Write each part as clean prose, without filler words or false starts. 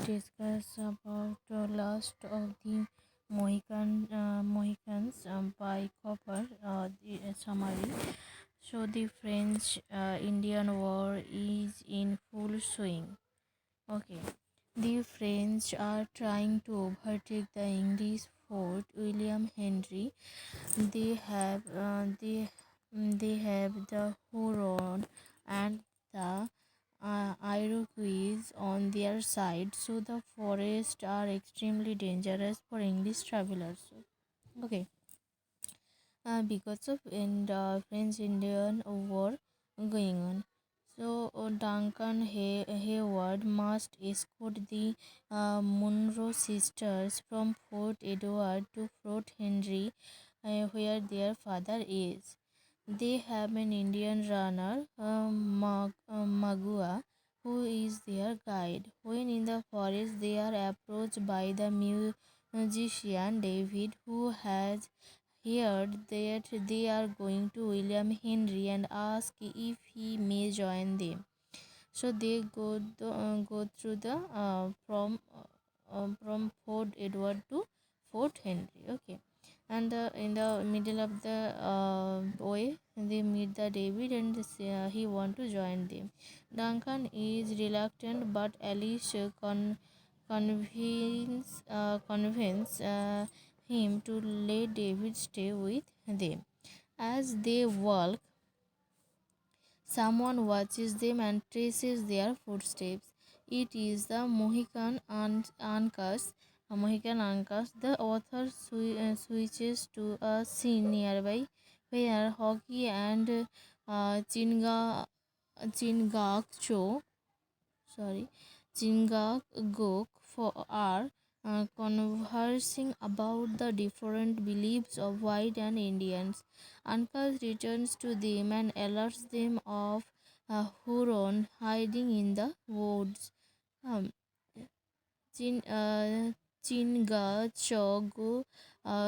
discuss about last of the Mohicans by Copper. The summary. So the French-Indian War is in full swing. Okay, the French are trying to overtake the English fort William Henry. They have the Huron and the Iroquois on their side, so the forests are extremely dangerous for English travelers. Okay, because of French-Indian War going on. So Duncan Hayward must escort the Munro sisters from Fort Edward to Fort Henry, where their father is. They have an Indian runner, Magua, who is their guide. When in the forest, they are approached by the musician David, who has heard that they are going to William Henry and ask if he may join them. So they go through the from Fort Edward to Fort Henry. Okay, and in the middle of the way they meet the David and he want to join them. Duncan is reluctant, but Alice convince him to let David stay with them. As they walk, someone watches them and traces their footsteps. It is the Mohican Uncas. The author switches to a scene nearby where Hockey and Chingak sorry, Chingachgook are conversing about the different beliefs of white and Indians. Uncas returns to them and alerts them of a Huron hiding in the woods. Um, Chin, uh, Chingachgook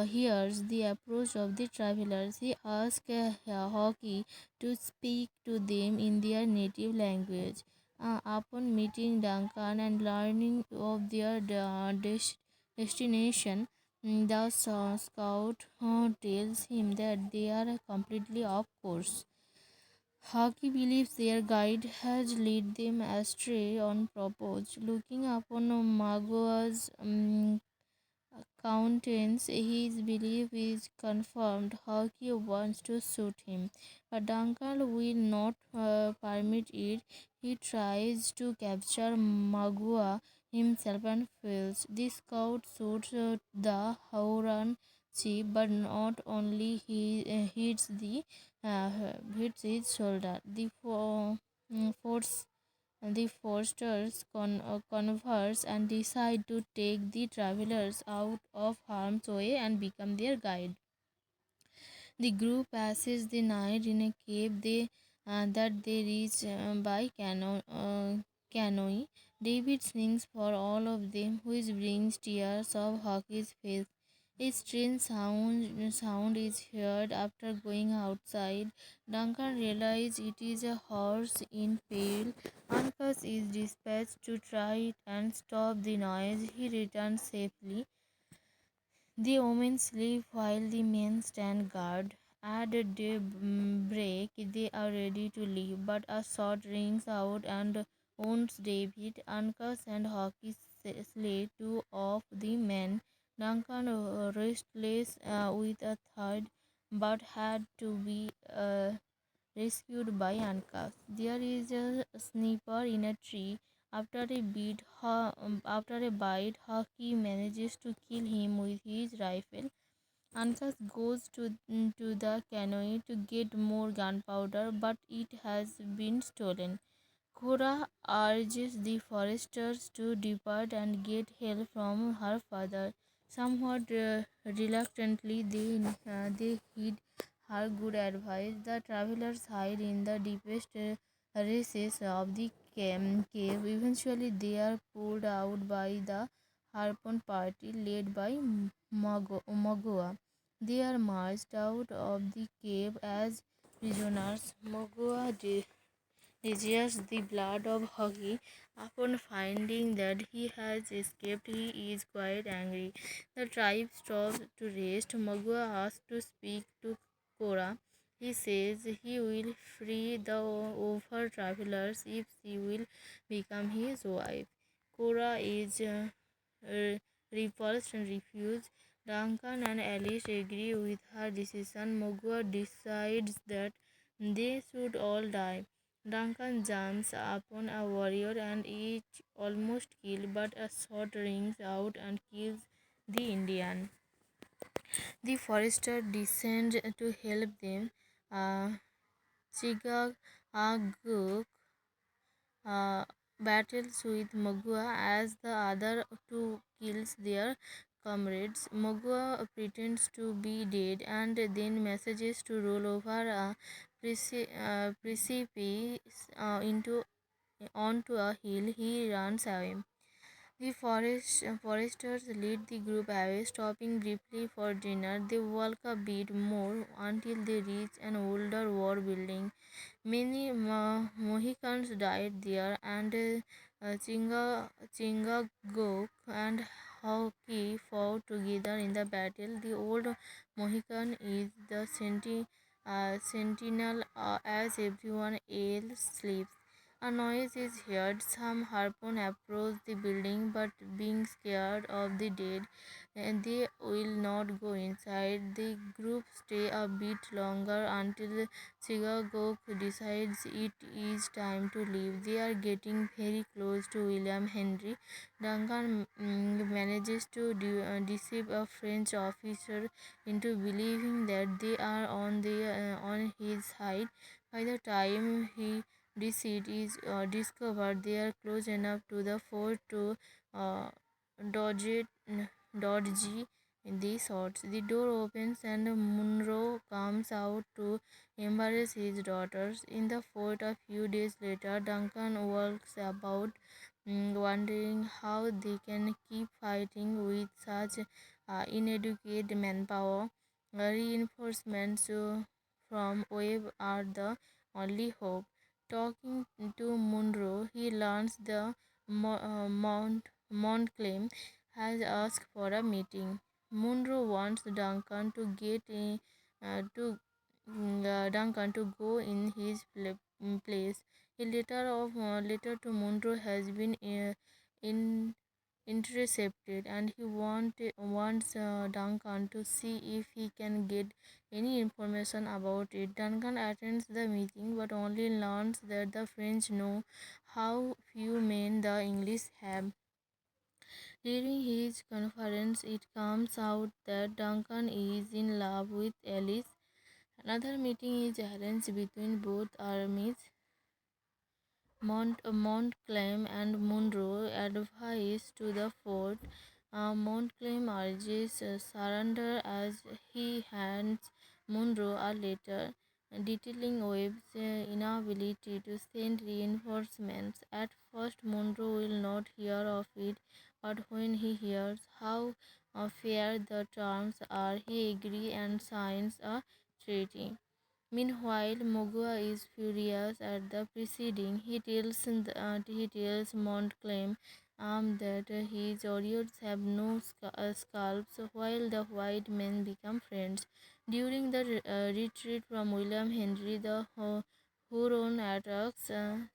hears the approach of the travelers. He asks Hockey to speak to them in their native language. Upon meeting Duncan and learning of their destination, the scout tells him that they are completely off course. Hockey believes their guide has led them astray on purpose. Looking upon Magua's countenance, his belief is confirmed. Hockey wants to shoot him, but Duncan will not permit it. He tries to capture Magua himself and fails. The scout shoots the Huron chief, but not only he uh, hits his shoulder. Force the Forsters converse and decide to take the travelers out of harm's way and become their guide. The group passes the night in a cave that they reach by canoe. David sings for all of them, which brings tears of Hockey's face. A strange sound is heard after going outside. Duncan realizes it is a horse in peril. Uncas is dispatched to try it and stop the noise. He returns safely. The women sleep while the men stand guard. At daybreak, they are ready to leave, but a shot rings out and wounds David. Uncas and Hockey slay two of the men. Duncan, restless with a third, but had to be rescued by Uncas. There is a sniper in a tree. After a bite, Hockey manages to kill him with his rifle. Uncas goes to the canoe to get more gunpowder, but it has been stolen. Cora urges the foresters to depart and get help from her father. Somewhat reluctantly, they heed her good advice. The travelers hide in the deepest recesses of the cave. Eventually, they are pulled out by the Harpon party led by Magua. They are marched out of the cave as prisoners. Magua desires the blood of Huggy Upon finding that he has escaped, he is quite angry. The tribe stops to rest. Magua asks to speak to Cora. He says he will free the over travelers if she will become his wife. Cora is repulsed and refuses. Duncan and Alice agree with her decision. Magua decides that they should all die. Duncan jumps upon a warrior and is almost killed, but a shot rings out and kills the Indian. The forester descends to help them. Uh, Chigaguk uh, battles with Magua as the other two kills their comrades. Magua pretends to be dead and then messages to roll over a precipice into onto a hill. He runs away. The foresters lead the group away, stopping briefly for dinner. They walk a bit more until they reach an older war building. Many Mohicans died there, and Chingagok and Hauki fought together in the battle. The old Mohican is the sentinel as everyone else sleeps. A noise is heard. Some harpoon approach the building, but being scared of the dead, and they will not go inside. The group stay a bit longer until Chicago decides it is time to leave. They are getting very close to William Henry. Duncan manages to deceive a French officer into believing that they are on his side. By the time he deceit is discovered, they are close enough to the fort to uh, dodge it, dodge the shots. The door opens and Munro comes out to embrace his daughters. In the fort a few days later, Duncan walks about, wondering how they can keep fighting with such inadequate manpower. Reinforcements from Webb are the only hope. Talking to Munro, he learns the Montclaim has asked for a meeting. Munro wants Duncan to go in his place. A letter to Munro has been in, intercepted, and he wants Duncan to see if he can get any information about it. Duncan attends the meeting, but only learns that the French know how few men the English have. During his conference, it comes out that Duncan is in love with Alice. Another meeting is arranged between both armies. Montclaim and Munro advise to the fort. Montclaim urges surrender as he hands Munro a letter detailing Webb's inability to send reinforcements. At first, Munro will not hear of it, but when he hears how fair the terms are, he agrees and signs a treaty. Meanwhile, Mogua is furious at the proceeding. He tells Montclaim that his warriors have no scalps, while the white men become friends. During the retreat from William Henry, the Huron attacks,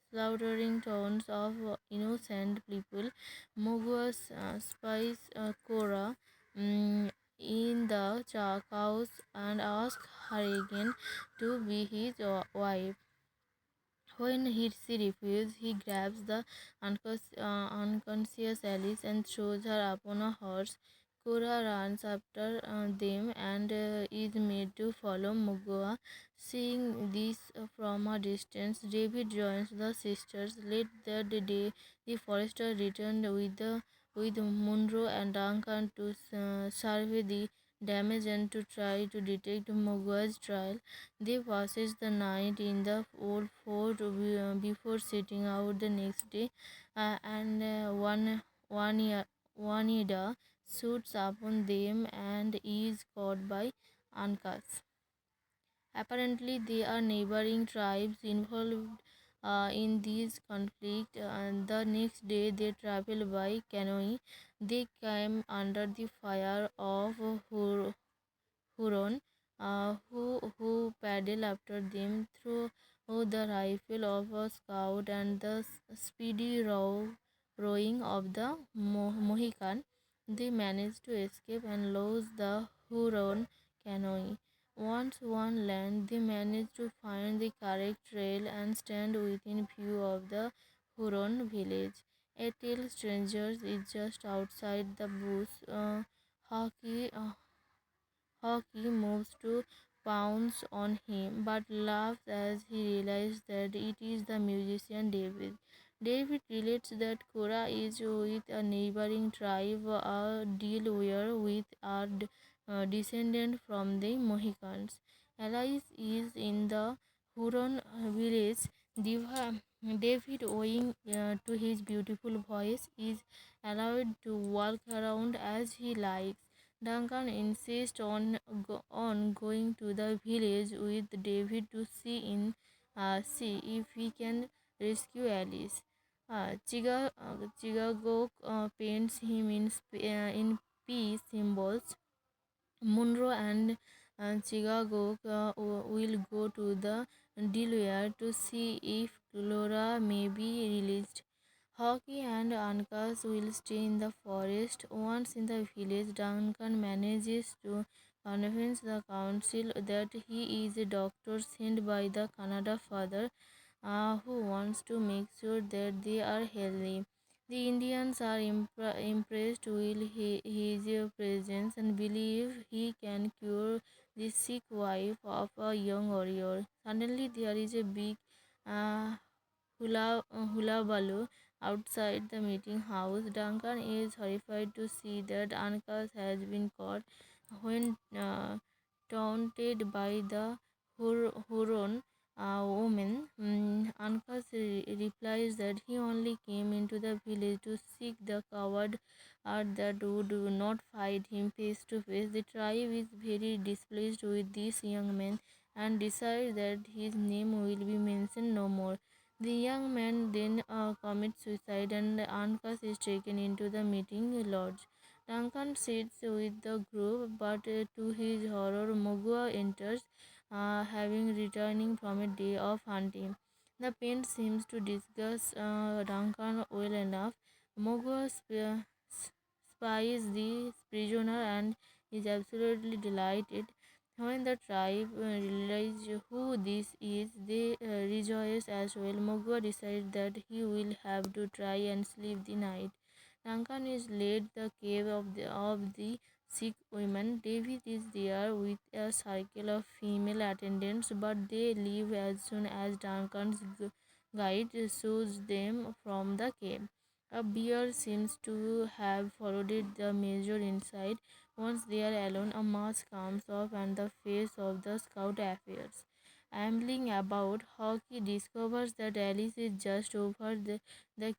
slaughtering tons of innocent people. Mogua spies Cora in the cows and asks her again to be his wife. When she refuses, he grabs the unconscious Alice and throws her upon a horse. Cora runs after them and is made to follow Mugua. Seeing this from a distance, David joins the sisters. Late that day, the forester returned with Munro and Duncan to survey the damage and to try to detect Mugua's trail. They passes the night in the old fort before setting out the next day, and Wanida shoots upon them and is caught by Ankas. Apparently, they are neighboring tribes involved. in these conflict. The next day they travel by canoe. They came under the fire of Huron, who paddle after them through the rifle of a scout and the speedy rowing of the Mohican. They manage to escape and lose the Huron canoe. Once on land, they manage to find the correct trail and stand within view of the Huron village. A tale strangers is just outside the bush. Hockey Hockey moves to pounce on him, but laughs as he realizes that it is the musician David. David relates that Cora is with a neighboring tribe, a deal where with are descendant from the Mohicans. Alice is in the Huron village. David, owing to his beautiful voice, is allowed to walk around as he likes. Duncan insists on going to the village with David to see if he can rescue Alice. Chicago paints him in peace symbols. Monroe and Chicago will go to the Delaware to see if Laura may be released. Hockey and Ankas will stay in the forest. Once in the village, Duncan manages to convince the council that he is a doctor sent by the Canada father who wants to make sure that they are healthy. The Indians are impressed with his presence and believe he can cure the sick wife of a young warrior. Suddenly, there is a big uh, hullabaloo outside the meeting house. Duncan is horrified to see that Ankas has been caught when taunted by the Huron woman. Ankas replies that he only came into the village to seek the coward that would not fight him face to face. The tribe is very displeased with this young man and decides that his name will be mentioned no more. The young man then commits suicide and Ankas is taken into the meeting lodge. Duncan sits with the group, but to his horror, Mogua enters, having returning from a day of hunting. The paint seems to disgust Duncan well enough. Mogua spies the prisoner and is absolutely delighted. When the tribe realize who this is, they rejoice as well. Mogua decides that he will have to try and sleep the night. Duncan is led the cave of the sick women. David is there with a circle of female attendants, but they leave as soon as Duncan's guide shows them from the cave. A bear seems to have followed the major inside. Once they are alone, a mask comes off and the face of the scout appears. Ambling about, Hockey discovers that Alice is just over the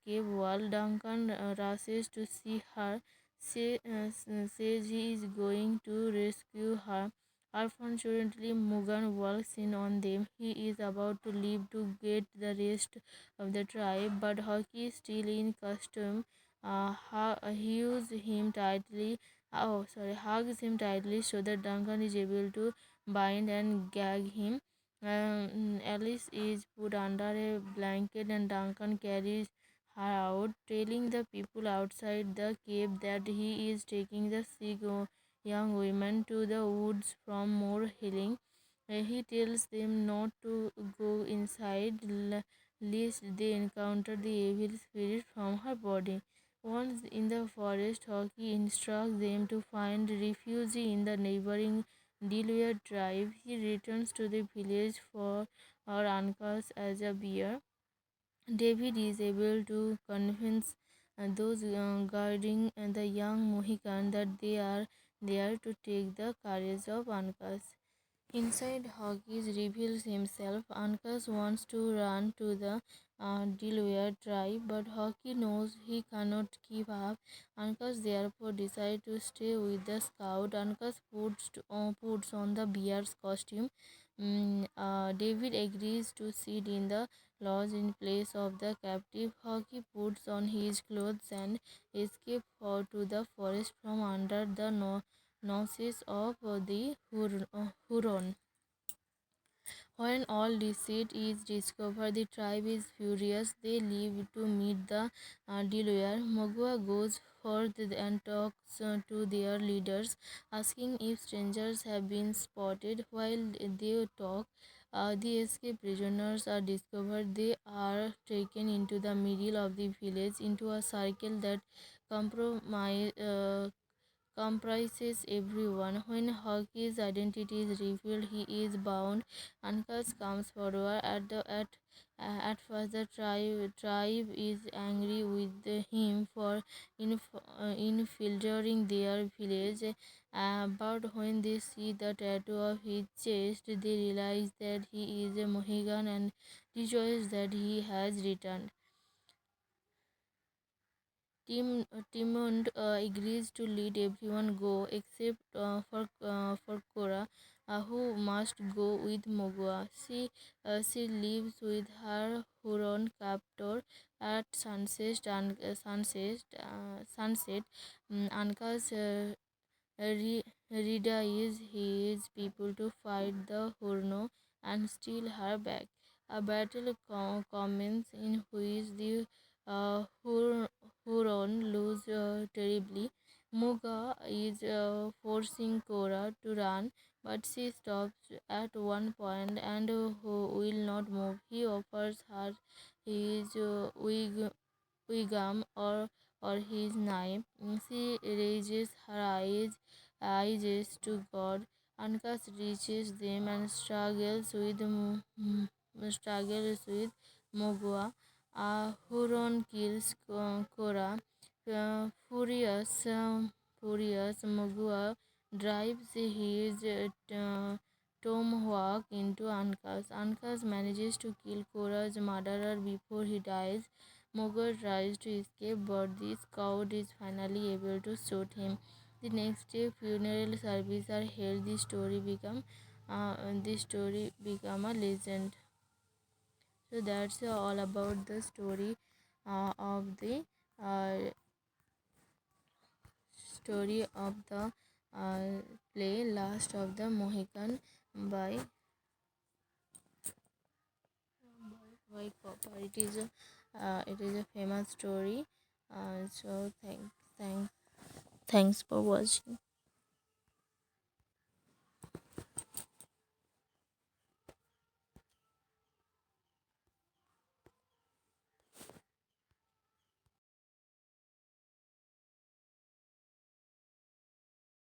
cave wall. Duncan rushes to see her, says he is going to rescue her. Unfortunately, Mugan walks in on them. He is about to leave to get the rest of the tribe, but Hockey, still in costume, hugs him tightly so that Duncan is able to bind and gag him. Alice is put under a blanket and Duncan carries her out, telling the people outside the cave that he is taking the sick young women to the woods for more healing. He tells them not to go inside lest they encounter the evil spirit from her body. Once in the forest, Hockey instructs them to find refuge in the neighboring Delaware tribe. He returns to the village for our uncles as a bear. David is able to convince those guarding the young Mohican that they are there to take the courage of uncles. Inside, Huggies reveals himself. Uncas wants to run to the Delaware tribe, but Hockey knows he cannot keep up. Uncas therefore decides to stay with the scout. Uncas puts on the bear's costume. David agrees to sit in the laws in place of the captive hog. He puts on his clothes and escapes to the forest from under the noses of the Huron. When all deceit is discovered, the tribe is furious. They leave to meet the Delaware. Mogua goes forth and talks to their leaders, asking if strangers have been spotted. While they talk, the escaped prisoners are discovered. They are taken into the middle of the village into a circle that compromise. Comprises everyone. When Hockey's identity is revealed, he is bound. Uncas comes forward. At first, the tribe is angry with him for infiltrating their village. But when they see the tattoo of his chest, they realize that he is a Mohican and rejoice that he has returned. Timon agrees to let everyone go except for Cora, who must go with Mogua. She lives with her Huron captor at sunset. Anka's Rida is his people to fight the Hurno and steal her back. A battle commences in which the Huron lose terribly. Muga is forcing Cora to run, but she stops at one point and will not move. He offers her his wigwam or his knife. She raises her eyes to God. Ankas reaches them and struggles with Mogua. Huron kills Cora. Furious, Mogua drives his tomahawk into Ankas. Ankas manages to kill Cora's murderer before he dies. Mogul tries to escape, but the scout is finally able to shoot him. The next day, funeral services are held. The story become a legend. So that's all about the uh, story of the uh, play Last of the Mohican by Copper. It is a famous story. So thanks for watching.